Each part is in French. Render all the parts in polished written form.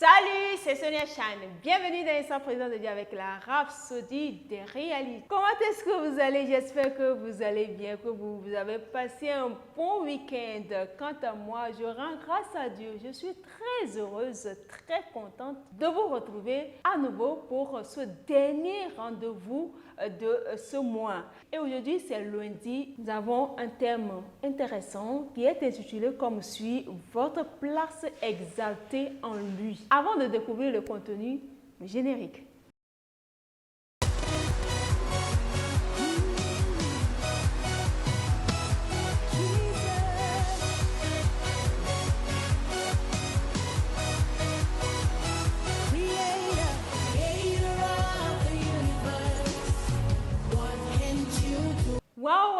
Salut, c'est Sonia Chan. Bienvenue dans l'instant présent de Dieu avec la Rhapsodie des réalités. Comment est-ce que vous allez? J'espère que vous allez bien, que vous avez passé un bon week-end. Quant à moi, je rends grâce à Dieu. Je suis très heureuse, très contente de vous retrouver à nouveau pour ce dernier rendez-vous de ce mois. Et aujourd'hui, c'est lundi. Nous avons un thème intéressant qui est intitulé comme suit: votre place exaltée en lui. Avant de découvrir le contenu, le générique. Waouh.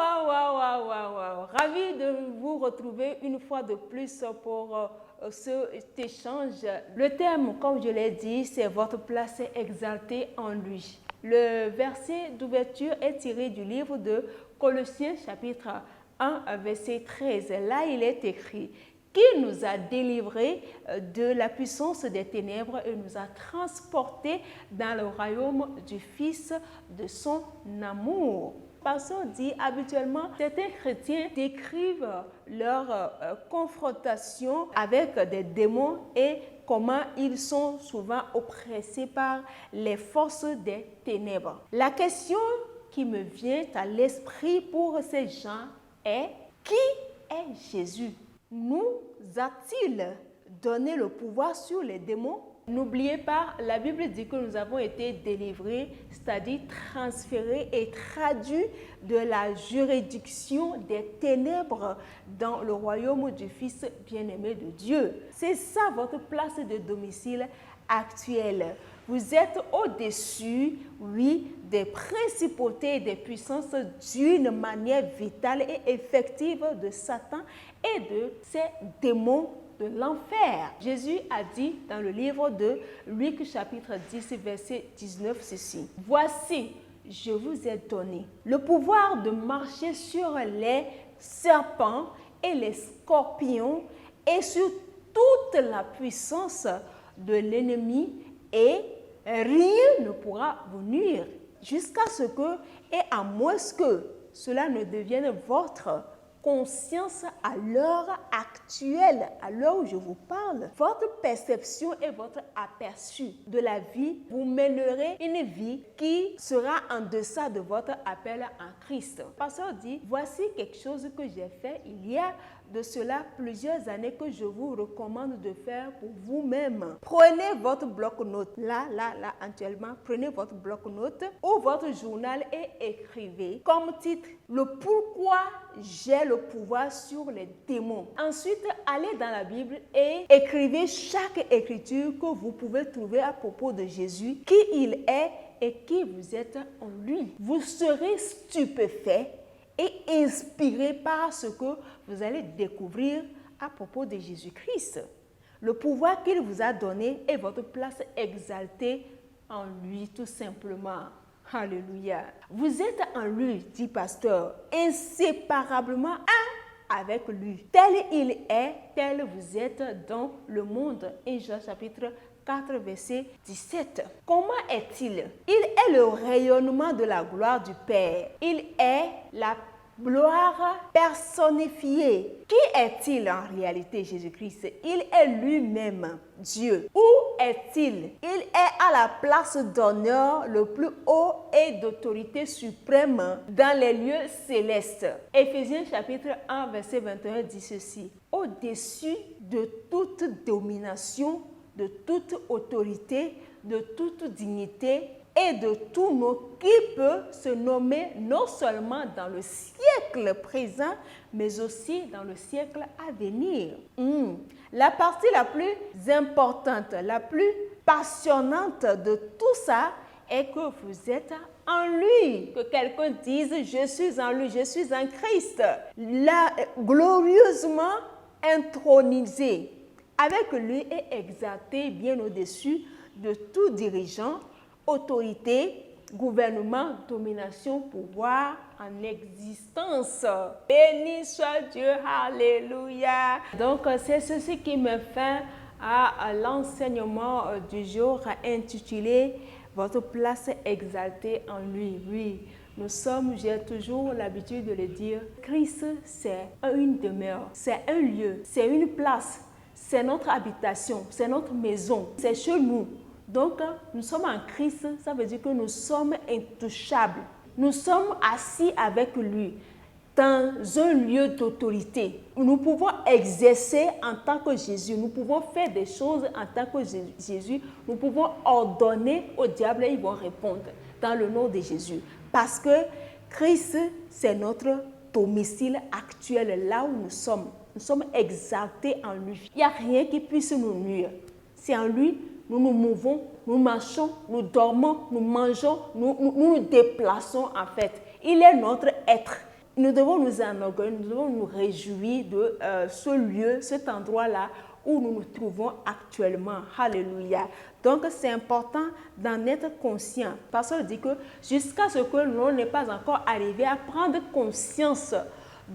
Ravi de vous retrouver une fois de plus pour cet échange. Le thème, comme je l'ai dit, c'est votre place exaltée en lui. Le verset d'ouverture est tiré du livre de Colossiens chapitre 1, verset 13. Là, il est écrit: qui nous a délivrés de la puissance des ténèbres et nous a transportés dans le royaume du Fils de son amour. Pasteur dit habituellement, certains chrétiens décrivent leur confrontation avec des démons et comment ils sont souvent oppressés par les forces des ténèbres. La question qui me vient à l'esprit pour ces gens est: qui est Jésus? Nous a-t-il donné le pouvoir sur les démons? N'oubliez pas, la Bible dit que nous avons été délivrés, c'est-à-dire transférés et traduits de la juridiction des ténèbres dans le royaume du Fils bien-aimé de Dieu. C'est ça votre place de domicile actuelle. Vous êtes au-dessus, oui, des principautés et des puissances d'une manière vitale et effective de Satan et de ses démons de l'enfer. Jésus a dit dans le livre de Luc chapitre 10 verset 19 ceci: voici, je vous ai donné le pouvoir de marcher sur les serpents et les scorpions et sur toute la puissance de l'ennemi, et rien ne pourra vous nuire, jusqu'à ce que, et à moins que cela ne devienne votre conscience à l'heure actuelle, à l'heure où je vous parle. Votre perception et votre aperçu de la vie, vous mènerez une vie qui sera en deçà de votre appel en Christ. Le pasteur dit: voici quelque chose que j'ai fait il y a de cela plusieurs années que je vous recommande de faire pour vous-même. Prenez votre bloc-notes, là, actuellement, prenez votre bloc-notes ou votre journal et écrivez comme titre: le pourquoi j'ai le pouvoir sur les démons. Ensuite, allez dans la Bible et écrivez chaque écriture que vous pouvez trouver à propos de Jésus, qui il est et qui vous êtes en lui. Vous serez stupéfait et inspiré par ce que vous allez découvrir à propos de Jésus-Christ. Le pouvoir qu'il vous a donné est votre place exaltée en lui, tout simplement. Alléluia. Vous êtes en lui, dit pasteur, inséparablement un avec lui. Tel il est, tel vous êtes dans le monde. Et Jean chapitre 4, verset 17. Comment est-il? Il est le rayonnement de la gloire du Père. Il est la gloire personnifiée. Qui est-il en réalité, Jésus-Christ? Il est lui-même Dieu. Où est-il? Il est à la place d'honneur le plus haut et d'autorité suprême dans les lieux célestes. Éphésiens chapitre 1, verset 21 dit ceci: au-dessus de toute domination, de toute autorité, de toute dignité et de tout nom qui peut se nommer non seulement dans le siècle présent, mais aussi dans le siècle à venir. La partie la plus importante, la plus passionnante de tout ça est que vous êtes en lui. Que quelqu'un dise: je suis en lui, je suis en Christ. Là, glorieusement intronisé avec lui et exalté bien au-dessus de tout dirigeant, autorité, gouvernement, domination, pouvoir en existence. Béni soit Dieu, alléluia. Donc c'est ceci qui me fait à l'enseignement du jour intitulé « Votre place exaltée en lui ». Oui, nous sommes, j'ai toujours l'habitude de le dire, Christ c'est une demeure, c'est un lieu, c'est une place, c'est notre habitation, c'est notre maison, c'est chez nous. Donc, nous sommes en Christ, ça veut dire que nous sommes intouchables. Nous sommes assis avec lui dans un lieu d'autorité. Nous pouvons exercer en tant que Jésus, nous pouvons faire des choses en tant que Jésus, nous pouvons ordonner au diable et ils vont répondre dans le nom de Jésus. Parce que Christ, c'est notre domicile actuel, là où nous sommes. Nous sommes exaltés en lui. Il n'y a rien qui puisse nous nuire. C'est en lui, nous nous mouvons, nous marchons, nous dormons, nous mangeons, nous nous déplaçons en fait. Il est notre être. Nous devons nous enorgueillir, nous devons nous réjouir de ce lieu, cet endroit-là où nous nous trouvons actuellement. Alléluia. Donc, c'est important d'en être conscient. Parce qu'on dit que jusqu'à ce que l'on n'est pas encore arrivé à prendre conscience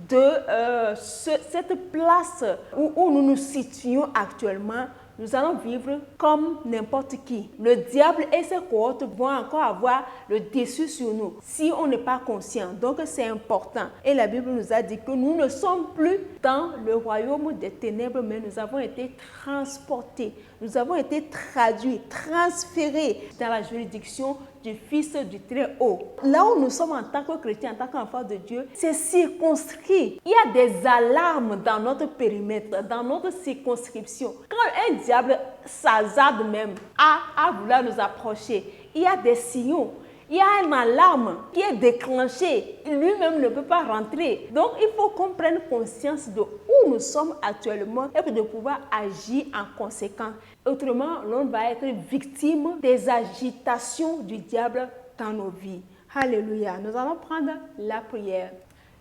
de cette place où nous nous situons actuellement, nous allons vivre comme n'importe qui. Le diable et ses cohortes vont encore avoir le dessus sur nous si on n'est pas conscient. Donc, c'est important. Et la Bible nous a dit que nous ne sommes plus dans le royaume des ténèbres, mais nous avons été transportés. Nous avons été traduits, transférés dans la juridiction du Fils du Très-Haut. Là où nous sommes en tant que chrétiens, en tant qu'enfants de Dieu, c'est circonscrit. Il y a des alarmes dans notre périmètre, dans notre circonscription. Quand un diable s'hasarde même à vouloir nous approcher, il y a des signaux. Il y a une alarme qui est déclenchée. Lui-même ne peut pas rentrer. Donc, il faut qu'on prenne conscience de où nous sommes actuellement et de pouvoir agir en conséquence. Autrement, l'on va être victime des agitations du diable dans nos vies. Alléluia. Nous allons prendre la prière.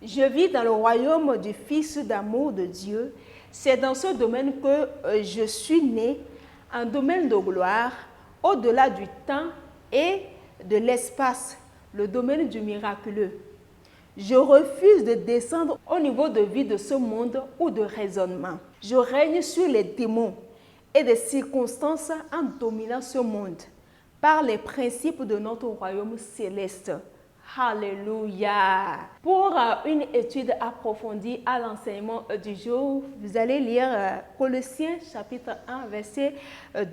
Je vis dans le royaume du Fils d'amour de Dieu. C'est dans ce domaine que je suis né, un domaine de gloire, au-delà du temps et de l'espace, le domaine du miraculeux. Je refuse de descendre au niveau de vie de ce monde ou de raisonnement. Je règne sur les démons et des circonstances en dominant ce monde par les principes de notre royaume céleste. Alléluia. Pour une étude approfondie à l'enseignement du jour, vous allez lire Colossiens chapitre 1, versets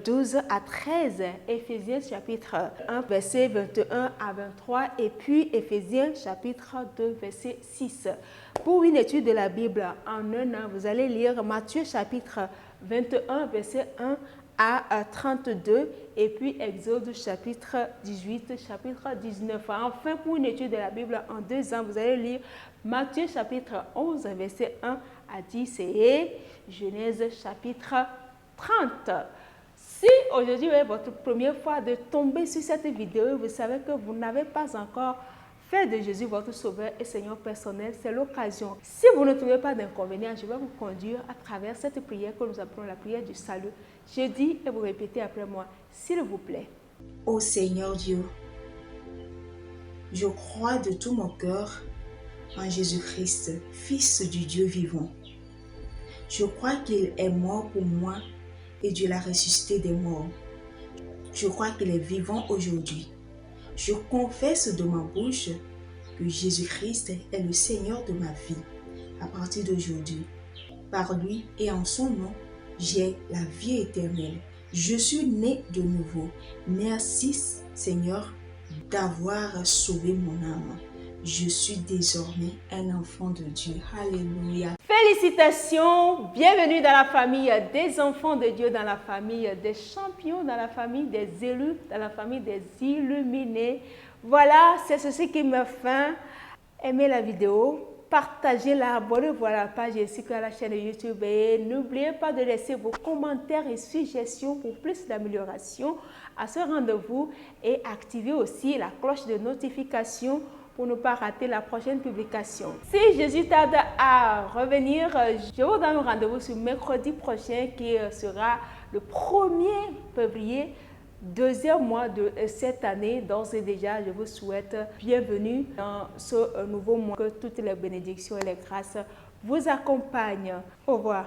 12 à 13, Éphésiens chapitre 1, versets 21 à 23 et puis Éphésiens chapitre 2, verset 6. Pour une étude de la Bible en un an, vous allez lire Matthieu chapitre 21, verset 1 à 32 et puis Exode chapitre 18, chapitre 19. Enfin, pour une étude de la Bible en 2 ans, vous allez lire Matthieu chapitre 11, verset 1 à 10 et Genèse chapitre 30. Si aujourd'hui est votre première fois de tomber sur cette vidéo, vous savez que vous n'avez pas encore fait de Jésus votre sauveur et Seigneur personnel, c'est l'occasion. Si vous ne trouvez pas d'inconvénient, je vais vous conduire à travers cette prière que nous appelons la prière du salut. Je dis et vous répétez après moi, s'il vous plaît. Ô Seigneur Dieu, je crois de tout mon cœur en Jésus-Christ, Fils du Dieu vivant. Je crois qu'il est mort pour moi et Dieu l'a ressuscité des morts. Je crois qu'il est vivant aujourd'hui. Je confesse de ma bouche que Jésus-Christ est le Seigneur de ma vie à partir d'aujourd'hui. Par lui et en son nom, j'ai la vie éternelle. Je suis né de nouveau. Merci Seigneur d'avoir sauvé mon âme. Je suis désormais un enfant de Dieu. Alléluia. Félicitations, bienvenue dans la famille des enfants de Dieu, dans la famille des champions, dans la famille des élus, dans la famille des illuminés. Voilà, c'est ceci qui me fait aimer la vidéo, partagez-la, abonnez-vous à la page ainsi qu'à la chaîne YouTube et n'oubliez pas de laisser vos commentaires et suggestions pour plus d'amélioration à ce rendez-vous et activez aussi la cloche de notification pour ne pas rater la prochaine publication. Si Jésus tarde à revenir, je vous donne rendez-vous sur mercredi prochain qui sera le 1er février, deuxième mois de cette année. D'ores et déjà, je vous souhaite bienvenue dans ce nouveau mois. Que toutes les bénédictions et les grâces vous accompagnent. Au revoir.